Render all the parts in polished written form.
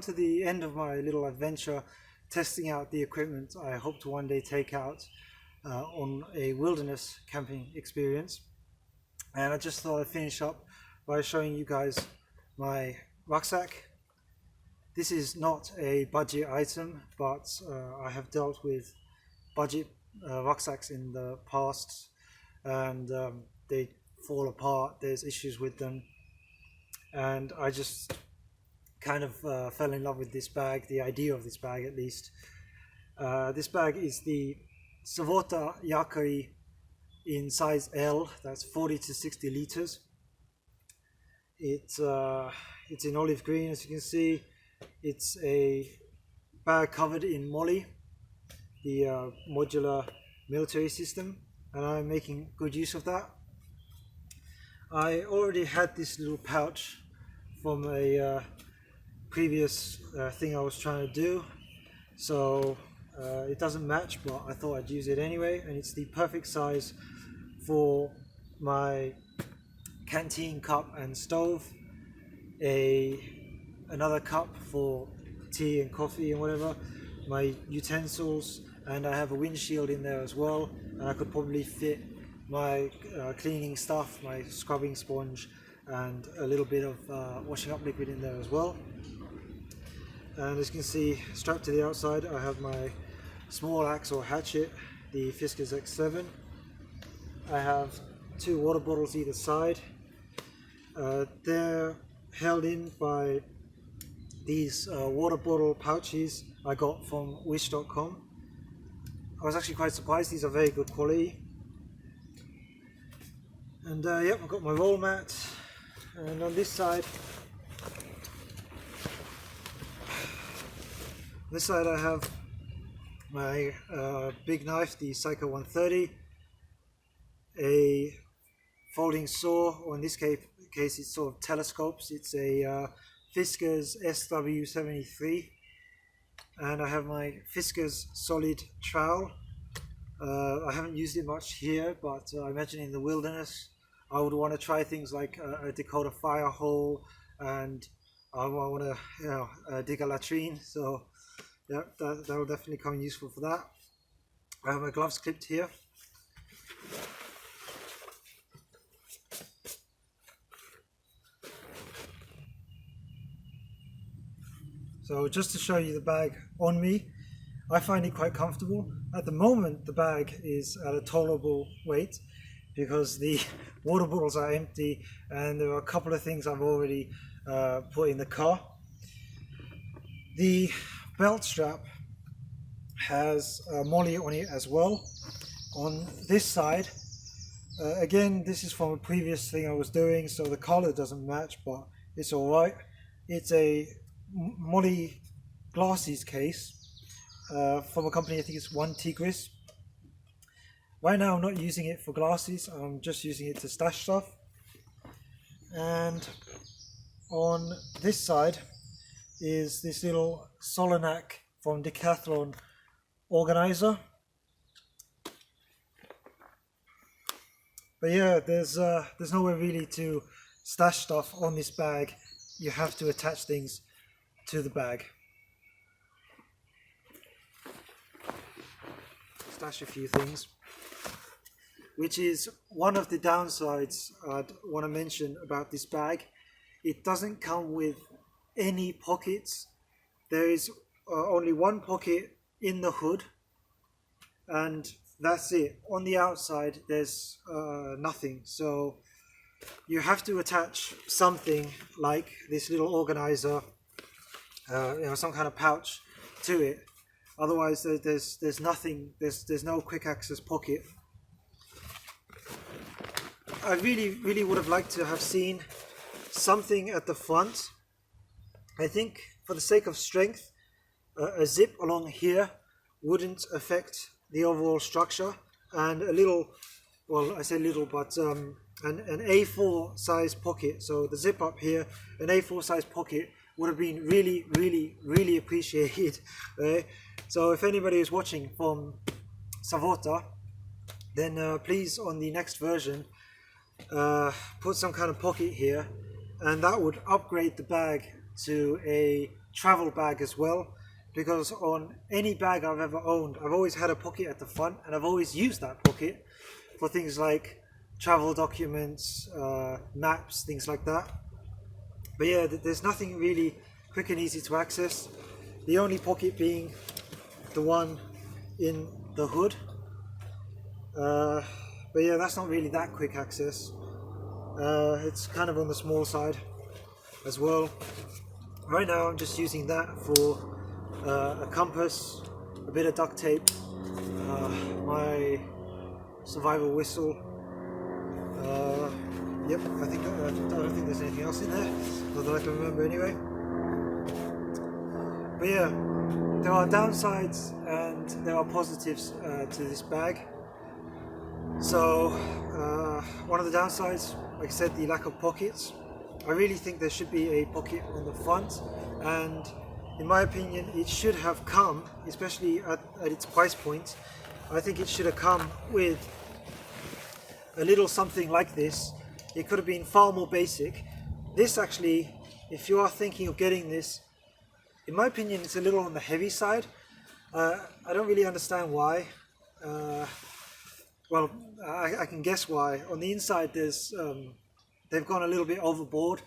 come to the end of my little adventure testing out the equipment I hope to one day take out on a wilderness camping experience. And I just thought I'd finish up by showing you guys my rucksack. This is not a budget item, but I have dealt with budget rucksacks in the past, and they fall apart, there's issues with them, and I just kind of fell in love with this bag, the idea of this bag at least. This bag is the Savotta jääkäri in size L, that's 40 to 60 liters. It's in olive green, as you can see. It's a bag covered in moly, the modular military system, and I'm making good use of that. I already had this little pouch from a previous thing I was trying to do, so it doesn't match, but I thought I'd use it anyway, and it's the perfect size for my canteen cup and stove, another cup for tea and coffee and whatever, my utensils, and I have a windshield in there as well, and I could probably fit my cleaning stuff, my scrubbing sponge, and a little bit of washing up liquid in there as well. And as you can see, strapped to the outside I have my small axe or hatchet, the Fiskars X7. I have 2 water bottles either side. They're held in by these water bottle pouches I got from wish.com. I was actually quite surprised, these are very good quality. And yep, I've got my roll mat, and on this side I have my big knife, the Psycho 130, a folding saw, or in this case it's sort of telescopes. It's a Fiskars SW73, and I have my Fiskars solid trowel. I haven't used it much here, but I imagine in the wilderness I would want to try things like a Dakota fire hole, and I want to dig a latrine, so yeah, that will definitely come useful for that. I have my gloves clipped here. So just to show you the bag on me, I find it quite comfortable. At the moment the bag is at a tolerable weight because the water bottles are empty, and there are a couple of things I've already put in the car. The belt strap has moly on it as well. On this side, again, this is from a previous thing I was doing, so the collar doesn't match, but it's alright. It's a moly glasses case from a company, I think it's One Tigris. Right now I'm not using it for glasses, I'm just using it to stash stuff. And on this side is this little Solonac from Decathlon organizer. But yeah, there's nowhere really to stash stuff on this bag. You have to attach things to the bag. Stash a few things, which is one of the downsides I'd want to mention about this bag. It doesn't come with any pockets. There is only one pocket in the hood, and that's it. On the outside there's nothing, so you have to attach something like this little organizer, some kind of pouch to it. Otherwise there's nothing, there's no quick access pocket. I really would have liked to have seen something at the front. I think for the sake of strength, a zip along here wouldn't affect the overall structure, and a little, well, I say little, but an A4 size pocket, so the zip up here, an A4 size pocket would have been really appreciated. Right? So if anybody is watching from Savotta, then please, on the next version, put some kind of pocket here, and that would upgrade the bag to a travel bag as well, because on any bag I've ever owned, I've always had a pocket at the front, and I've always used that pocket for things like travel documents, maps, things like that. But yeah, there's nothing really quick and easy to access. The only pocket being the one in the hood. But yeah, that's not really that quick access. It's kind of on the small side as well. Right now I'm just using that for a compass, a bit of duct tape, my survival whistle. Yep, I don't think there's anything else in there, not that I can remember anyway. But yeah, there are downsides and there are positives to this bag. So one of the downsides, like I said, the lack of pockets. I really think there should be a pocket on the front, and in my opinion it should have come, especially at its price point, I think it should have come with a little something like this. It could have been far more basic. This actually, if you are thinking of getting this, in my opinion it's a little on the heavy side. I don't really understand why. Well, I can guess why. On the inside there's they've gone a little bit overboard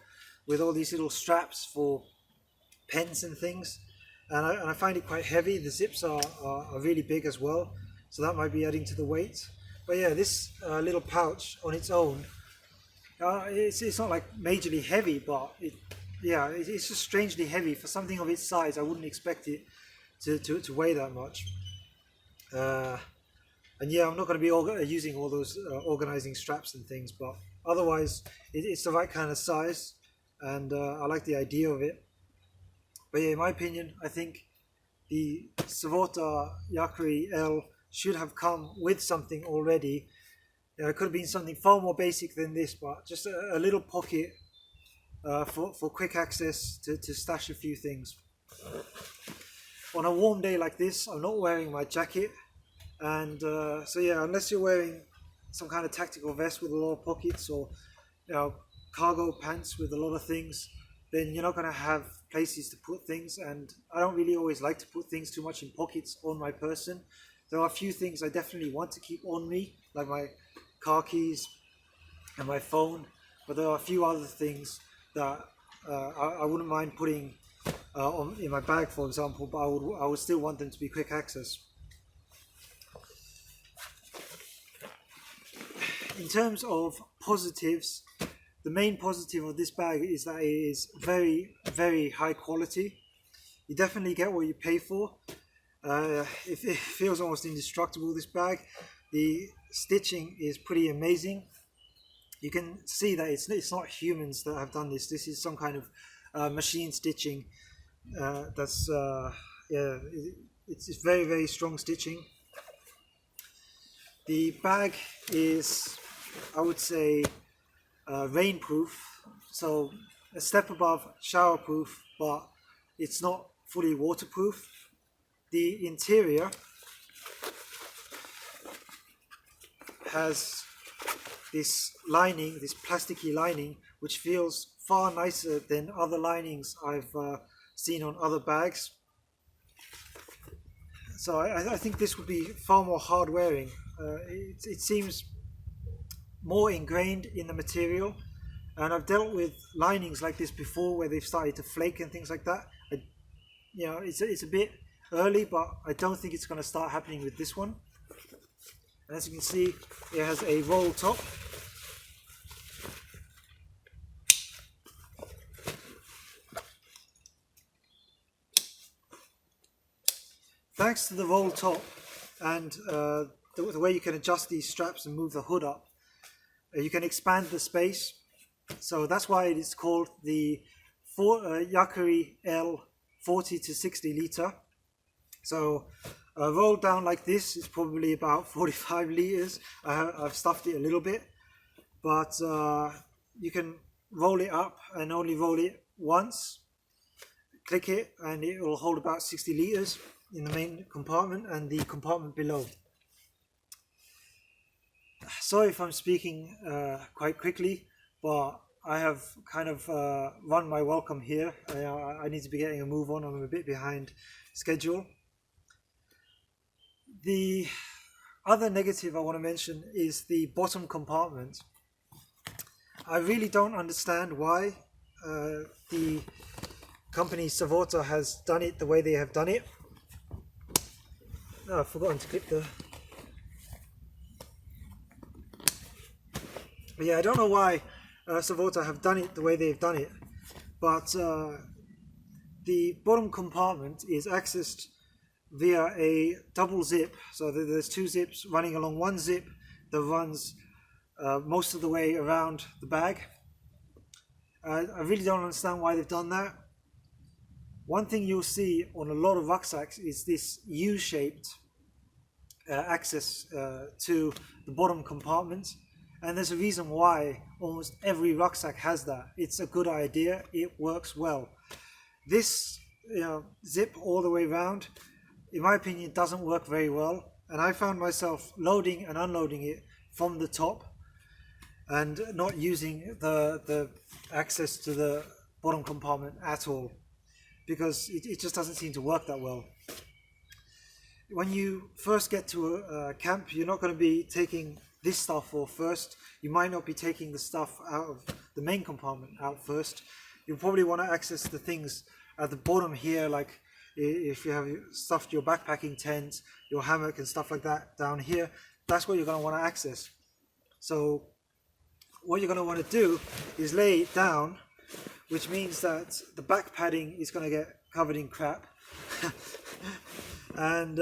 with all these little straps for pens and things, and I find it quite heavy. The zips are really big as well, so that might be adding to the weight. But yeah, this little pouch on its own, it's not like majorly heavy, but it's just strangely heavy for something of its size. I wouldn't expect it to weigh that much. And yeah, I'm not going to be using all those organizing straps and things, but otherwise it's the right kind of size, and I like the idea of it. But yeah, in my opinion, I think the Savotta Jääkäri L should have come with something already. It could have been something far more basic than this, but just a little pocket for quick access to stash a few things. On a warm day like this, I'm not wearing my jacket, and so yeah, unless you're wearing some kind of tactical vest with a lot of pockets, or cargo pants with a lot of things, then you're not going to have places to put things, and I don't really always like to put things too much in pockets on my person. There are a few things I definitely want to keep on me, like my car keys and my phone, but there are a few other things that I wouldn't mind putting in my bag, for example, but I would still want them to be quick access. In terms of positives, the main positive of this bag is that it is very, very high quality. You definitely get what you pay for. It feels almost indestructible, this bag. The stitching is pretty amazing. You can see that it's not humans that have done this. This is some kind of machine stitching. It's very, very strong stitching. The bag is, I would say, rainproof, so a step above showerproof, but it's not fully waterproof. The interior has this lining, this plasticky lining, which feels far nicer than other linings I've seen on other bags. So I think this would be far more hard wearing. It seems more ingrained in the material, and I've dealt with linings like this before where they've started to flake and things like that. It's a bit early, but I don't think it's going to start happening with this one. And as you can see, it has a roll top. Thanks to the roll top and the way you can adjust these straps and move the hood up, you can expand the space. So that's why it is called the Jääkäri L 40 to 60 liter. So rolled down like this is probably about 45 liters. I've stuffed it a little bit, but you can roll it up and only roll it once. Click it and it will hold about 60 liters in the main compartment and the compartment below. Sorry if I'm speaking quite quickly, but I have kind of run my welcome here. I need to be getting a move on. I'm a bit behind schedule. The other negative I want to mention is the bottom compartment. I really don't understand why the company Savotta has done it the way they have done it. Oh, I've forgotten to clip the... But yeah, I don't know why Savotta have done it the way they've done it, but the bottom compartment is accessed via a double zip. So there's two zips running along one zip that runs most of the way around the bag. I really don't understand why they've done that. One thing you'll see on a lot of rucksacks is this U-shaped access to the bottom compartment, and there's a reason why almost every rucksack has that. It's a good idea, it works well. This zip all the way around, in my opinion, doesn't work very well, and I found myself loading and unloading it from the top and not using the access to the bottom compartment at all, because it just doesn't seem to work that well. When you first get to a camp, you're not going to be taking this stuff off first. You might not be taking the stuff out of the main compartment out first. You'll probably want to access the things at the bottom here, like if you have stuffed your backpacking tent, your hammock and stuff like that down here. That's what you're going to want to access. So what you're going to want to do is lay it down, which means that the back padding is going to get covered in crap. And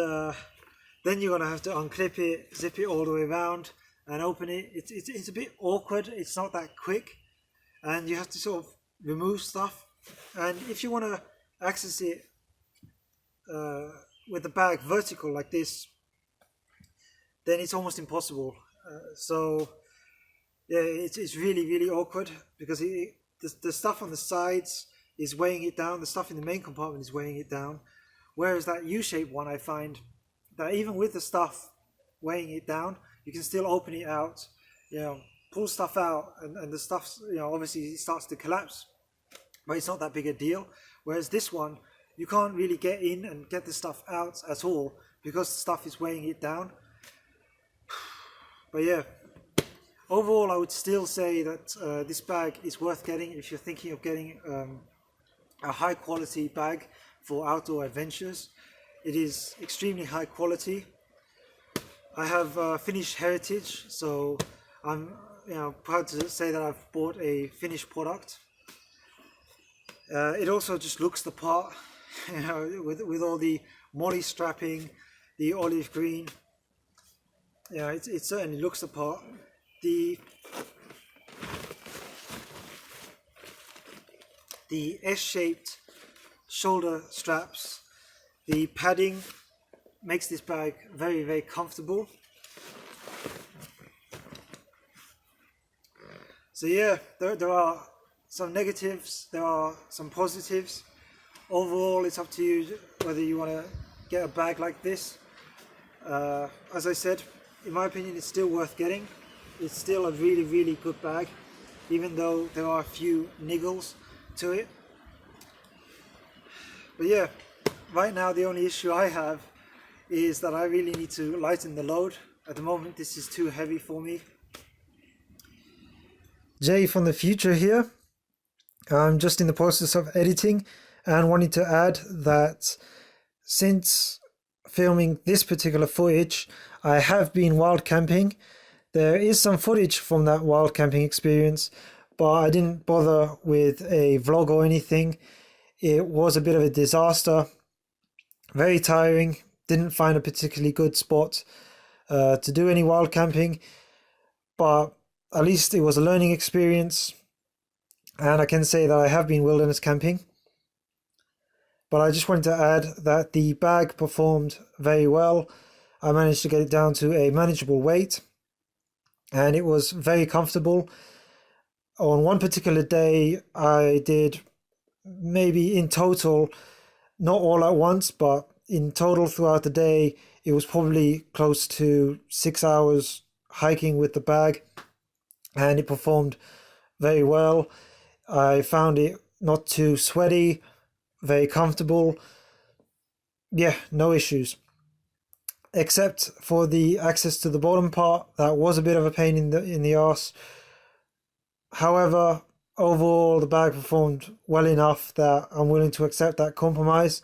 then you're going to have to unclip it, zip it all the way around and open it. It's a bit awkward, it's not that quick, and you have to sort of remove stuff. And if you want to access it with the bag vertical like this, then it's almost impossible. So yeah, it's really awkward, because the stuff on the sides is weighing it down, the stuff in the main compartment is weighing it down. Whereas that U-shaped one, I find that even with the stuff weighing it down, you can still open it out, pull stuff out, and the stuff, obviously starts to collapse, but it's not that big a deal. Whereas this one, you can't really get in and get the stuff out at all, because the stuff is weighing it down. But yeah, overall I would still say that this bag is worth getting if you're thinking of getting a high quality bag for outdoor adventures. It is extremely high quality. I have Finnish heritage, so I'm proud to say that I've bought a Finnish product. It also just looks the part, with all the molly strapping, the olive green. It certainly looks the part. The S-shaped shoulder straps, the padding makes this bag very comfortable. So yeah, there are some negatives, there are some positives. Overall, it's up to you whether you want to get a bag like this. As I said, in my opinion, it's still worth getting. It's still a really good bag, even though there are a few niggles to it. But yeah, right now the only issue I have is that I really need to lighten the load. At the moment, this is too heavy for me. Jay from the future here. I'm just in the process of editing and wanted to add that since filming this particular footage, I have been wild camping. There is some footage from that wild camping experience, but I didn't bother with a vlog or anything. It was a bit of a disaster, very tiring, didn't find a particularly good spot to do any wild camping, but at least it was a learning experience, and I can say that I have been wilderness camping. But I just wanted to add that the bag performed very well. I managed to get it down to a manageable weight, and it was very comfortable. On one particular day, I did maybe in total, not all at once, but in total throughout the day, it was probably close to 6 hours hiking with the bag, and it performed very well. I found it not too sweaty, very comfortable. Yeah, no issues. Except for the access to the bottom part, that was a bit of a pain in the arse. However, overall the bag performed well enough that I'm willing to accept that compromise.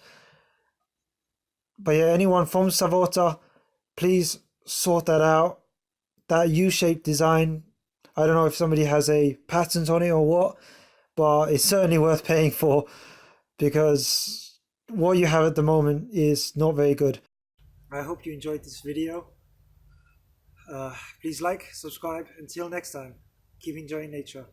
But yeah, anyone from Savotta, please sort that out. That U-shaped design, I don't know if somebody has a patent on it or what, but it's certainly worth paying for, because what you have at the moment is not very good. I hope you enjoyed this video. Please like, subscribe. Until next time, keep enjoying nature.